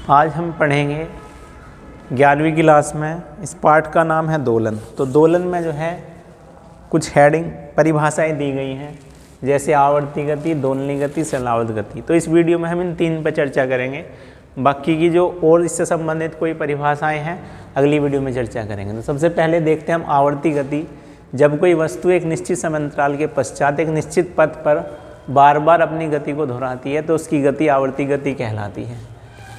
आज हम पढ़ेंगे 11वीं क्लास में। इस पाठ का नाम है दोलन। तो दोलन में जो है कुछ हेडिंग परिभाषाएं दी गई हैं, जैसे आवर्ती गति, दोलनी गति, सरलावर्त गति। तो इस वीडियो में हम इन तीन पर चर्चा करेंगे। बाकी की जो और इससे संबंधित कोई परिभाषाएं हैं अगली वीडियो में चर्चा करेंगे। तो सबसे पहले देखते हैं हम आवर्ती गति। जब कोई वस्तु एक निश्चित समयांतराल के पश्चात एक निश्चित पथ पर बार बार अपनी गति को दोहराती है तो उसकी गति आवर्ती गति कहलाती है।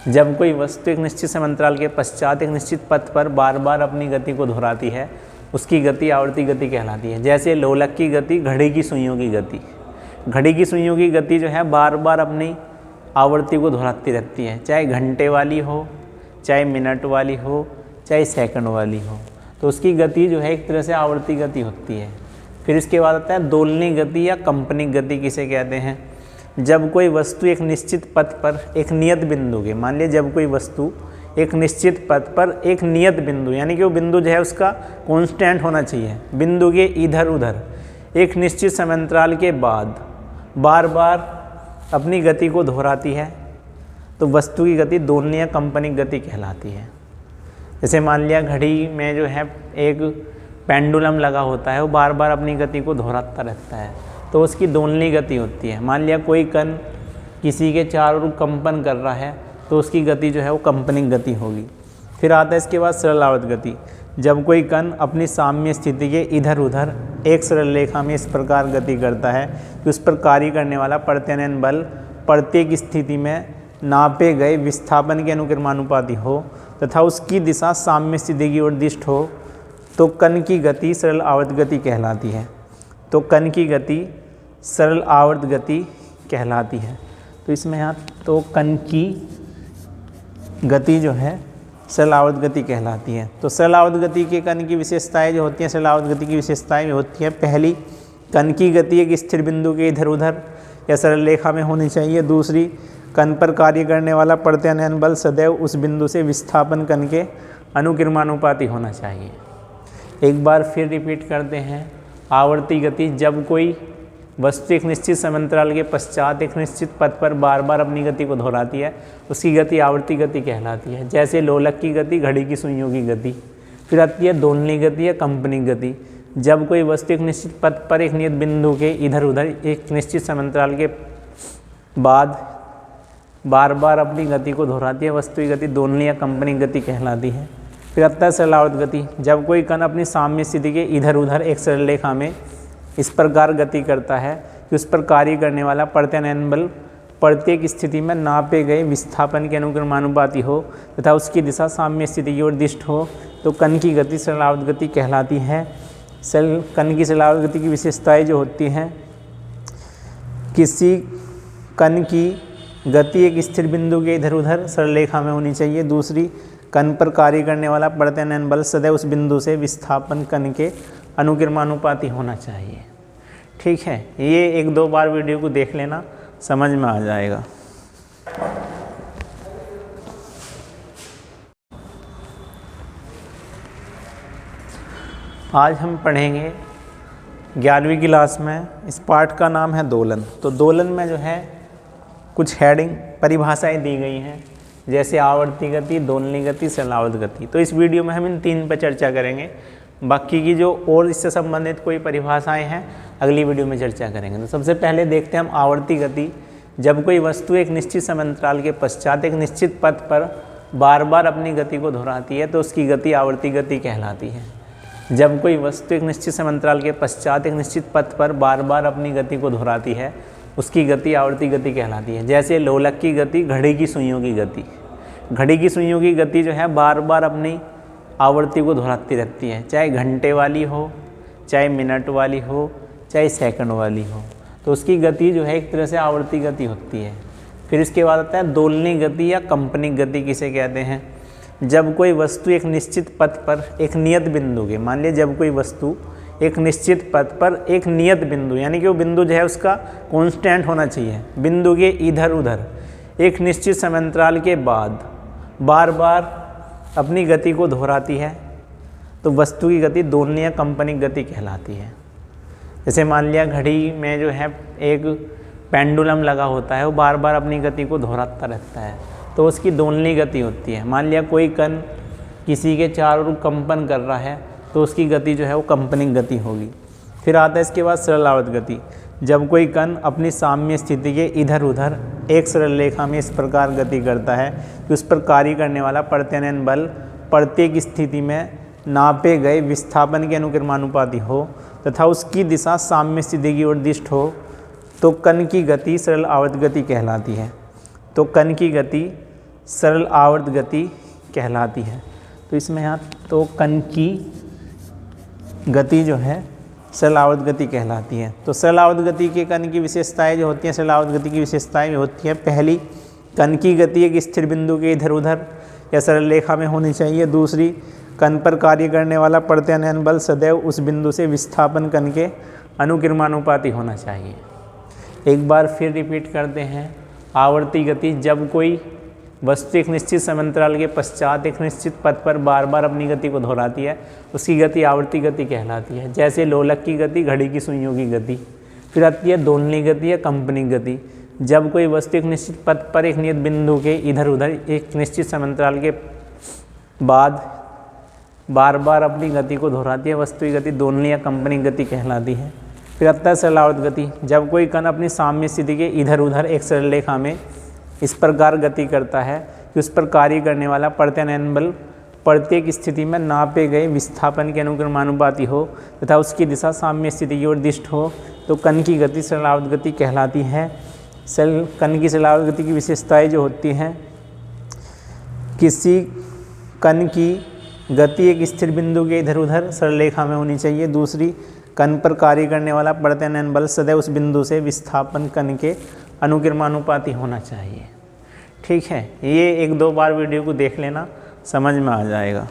जब कोई वस्तु एक निश्चित समयांतराल के पश्चात एक निश्चित पथ पर बार बार अपनी गति को दोहराती है उसकी गति आवर्ती गति कहलाती है। जैसे लोलक की गति, घड़ी की सुइयों की गति। घड़ी की सुइयों की गति जो है बार बार अपनी आवर्ती को दोहराती रहती है, चाहे घंटे वाली हो, चाहे मिनट वाली हो, चाहे सेकंड वाली हो, तो उसकी गति जो है एक तरह से आवर्ती गति होती है। फिर इसके बाद आता है दोलनी गति या कंपनिक गति किसे कहते हैं। जब कोई वस्तु एक निश्चित पथ पर एक नियत बिंदु के, मान लीजिए जब कोई वस्तु एक निश्चित पथ पर एक नियत बिंदु, यानी कि वो बिंदु जो है उसका कांस्टेंट होना चाहिए, बिंदु के इधर उधर एक निश्चित समयांतराल के बाद बार बार अपनी गति को दोहराती है तो वस्तु की गति दोलनी या कंपनिक गति कहलाती है। जैसे मान लिया घड़ी में जो है एक पेंडुलम लगा होता है, वो बार बार अपनी गति को दोहराता रहता है तो उसकी दोलनी गति होती है। मान लिया कोई कण किसी के चारों ओर कंपन कर रहा है तो उसकी गति जो है वो कंपनिक गति होगी। फिर आता है इसके बाद सरलावर्त गति। जब कोई कण अपनी साम्य स्थिति के इधर उधर एक सरल रेखा में इस प्रकार गति करता है कि उस पर कार्य करने वाला प्रत्यानयन बल प्रत्येक स्थिति में नापे गए विस्थापन के अनुक्रमानुपाती हो तथा उसकी दिशा साम्य स्थिति की ओर दिष्ट हो तो कण की गति सरल आवर्त गति कहलाती है। तो कण की गति सरल आवर्त गति कहलाती है। तो इसमें यहाँ तो कण की गति जो है सरल आवर्त गति कहलाती है। तो सरल आवर्त गति के कण की विशेषताएं जो होती हैं, सरल आवर्त गति की विशेषताएं जो होती हैं, पहली, कण की गति एक स्थिर बिंदु के इधर उधर या सरल रेखा में होनी चाहिए। दूसरी, कण पर कार्य करने वाला प्रत्यानयन बल सदैव उस बिंदु से विस्थापन कण के अनुक्रमानुपाती होना चाहिए। एक बार फिर रिपीट करते हैं। आवर्ती गति, जब कोई वस्तु एक निश्चित समयांतराल के पश्चात एक निश्चित पथ पर बार बार अपनी गति को दोहराती है उसकी गति आवर्ती गति कहलाती है। जैसे लोलक की गति, घड़ी की सुइयों की गति। फिर आती है दोलनी गति या कंपनिक गति। जब कोई वस्तु एक निश्चित पथ पर एक नियत बिंदु के इधर उधर एक निश्चित समयांतराल के बाद बार बार अपनी गति को दोहराती है वस्तु की गति दोलनी या कंपनिक गति कहलाती है। फिर आता है सरलावर्त गति। जब कोई कण अपनी साम्य स्थिति के इधर उधर एक सरल रेखा में इस प्रकार गति करता है कि उस पर कार्य करने वाला प्रत्यानयन बल प्रत्येक स्थिति में नापे गए विस्थापन के अनुक्रमानुपाती हो तथा उसकी दिशा साम्य स्थिति की ओर दिष्ट हो तो कण की गति सरलावर्त गति कहलाती है। कण की सरलावर्त गति की विशेषताएं जो होती हैं, किसी कण की गति एक स्थिर बिंदु के इधर उधर सरल रेखा में होनी चाहिए। दूसरी, कण पर कार्य करने वाला प्रत्यानयन बल सदैव उस बिंदु से विस्थापन कण के अनुक्रमानुपाती होना चाहिए। ठीक है, ये एक दो बार वीडियो को देख लेना, समझ में आ जाएगा। आज हम पढ़ेंगे 11वीं क्लास में। इस पाठ का नाम है दोलन। तो दोलन में जो है कुछ हेडिंग परिभाषाएं दी गई हैं, जैसे आवर्ती गति, दोलनी गति, सरलावर्त गति। तो इस वीडियो में हम इन तीन पर चर्चा करेंगे। बाकी की जो और इससे संबंधित कोई परिभाषाएं हैं अगली वीडियो में चर्चा करेंगे। तो सबसे पहले देखते हैं हम आवर्ती गति। जब कोई वस्तु एक निश्चित समयांतराल के पश्चात एक निश्चित पथ पर बार बार अपनी गति को दोहराती है तो उसकी गति आवर्ती गति कहलाती है। जब कोई वस्तु एक निश्चित समयांतराल के पश्चात एक निश्चित पथ पर बार बार अपनी गति को दोहराती है उसकी गति आवर्ती गति कहलाती है। जैसे लोलक की गति, घड़ी की सुइयों की गति। घड़ी की सुइयों की गति जो है बार बार अपनी आवर्ती को दोहराती रहती है, चाहे घंटे वाली हो, चाहे मिनट वाली हो, चाहे सेकंड वाली हो, तो उसकी गति जो है एक तरह से आवर्ती गति होती है। फिर इसके बाद आता है दोलनी गति या कंपनिक गति किसे कहते हैं। जब कोई वस्तु एक निश्चित पथ पर एक नियत बिंदु के, मान लीजिए जब कोई वस्तु एक निश्चित पथ पर एक नियत बिंदु, यानी कि वो बिंदु जो है उसका कांस्टेंट होना चाहिए, बिंदु के इधर उधर एक निश्चित समयांतराल के बाद बार बार अपनी गति को दोहराती है तो वस्तु की गति दोलनी या कंपनिक गति कहलाती है। जैसे मान लिया घड़ी में जो है एक पेंडुलम लगा होता है, वो बार बार अपनी गति को दोहराता रहता है तो उसकी दोलनी गति होती है। मान लिया कोई कण किसी के चारों ओर कंपन कर रहा है तो उसकी गति जो है वो कंपनिंग गति होगी। फिर आता है इसके बाद सरल आवर्त गति। जब कोई कण अपनी साम्य स्थिति के इधर उधर एक सरल रेखा में इस प्रकार गति करता है कि उस पर कार्य करने वाला प्रत्यानयन बल प्रत्येक स्थिति में नापे गए विस्थापन के अनुक्रमानुपाती हो तथा उसकी दिशा साम्य स्थिति की ओर दिष्ट हो, तो कण की गति सरल आवर्त गति कहलाती है। तो कण की गति सरल आवर्त गति कहलाती है। तो इसमें यहाँ तो कण की गति जो है सरल आवर्त गति कहलाती है। तो सरल आवर्त गति के कण की विशेषताएं जो होती हैं, सरल आवर्त गति की विशेषताएं होती हैं, पहली, कण की गति एक स्थिर बिंदु के इधर उधर या सरल रेखा में होनी चाहिए। दूसरी, कण पर कार्य करने वाला प्रत्यानयन बल सदैव उस बिंदु से विस्थापन कण के अनुक्रमानुपाती होना चाहिए। एक बार फिर रिपीट करते हैं। आवर्ती गति, जब कोई वस्तु एक निश्चित समयांतराल के पश्चात एक निश्चित पथ पर बार बार अपनी गति को दोहराती है, उसकी गति आवर्ती गति कहलाती है। जैसे लोलक की गति, घड़ी की सुइयों की गति। फिर आती है दोलनी गति या कंपनिंग गति। जब कोई वस्तु एक निश्चित पथ पर एक नियत बिंदु के इधर उधर एक निश्चित समयांतराल के बाद बार बार अपनी गति को दोहराती है, वस्तु की गति दोलनी या कंपनिंग गति कहलाती है। फिर आता है सरल आवर्त गति। जब कोई कण अपनी साम्य स्थिति के इधर उधर एक सरल रेखा में इस प्रकार गति करता है कि उस पर कार्य करने वाला प्रत्यानयन बल प्रत्येक स्थिति में नापे गए विस्थापन के अनुक्रमानुपाती हो तथा उसकी दिशा साम्य स्थिति की ओर दिष्ट हो, तो कण की गति सरल आवर्त गति कहलाती है। कण की सरल आवर्त गति की विशेषताएं जो होती हैं, किसी कण की गति एक स्थिर बिंदु के इधर उधर सरल रेखा में होनी चाहिए। दूसरी, कण पर कार्य करने वाला प्रत्यानयन बल सदैव उस बिंदु से विस्थापन कण के अनुक्रमानुपाती होना चाहिए। ठीक है, ये 1-2 बार वीडियो को देख लेना, समझ में आ जाएगा।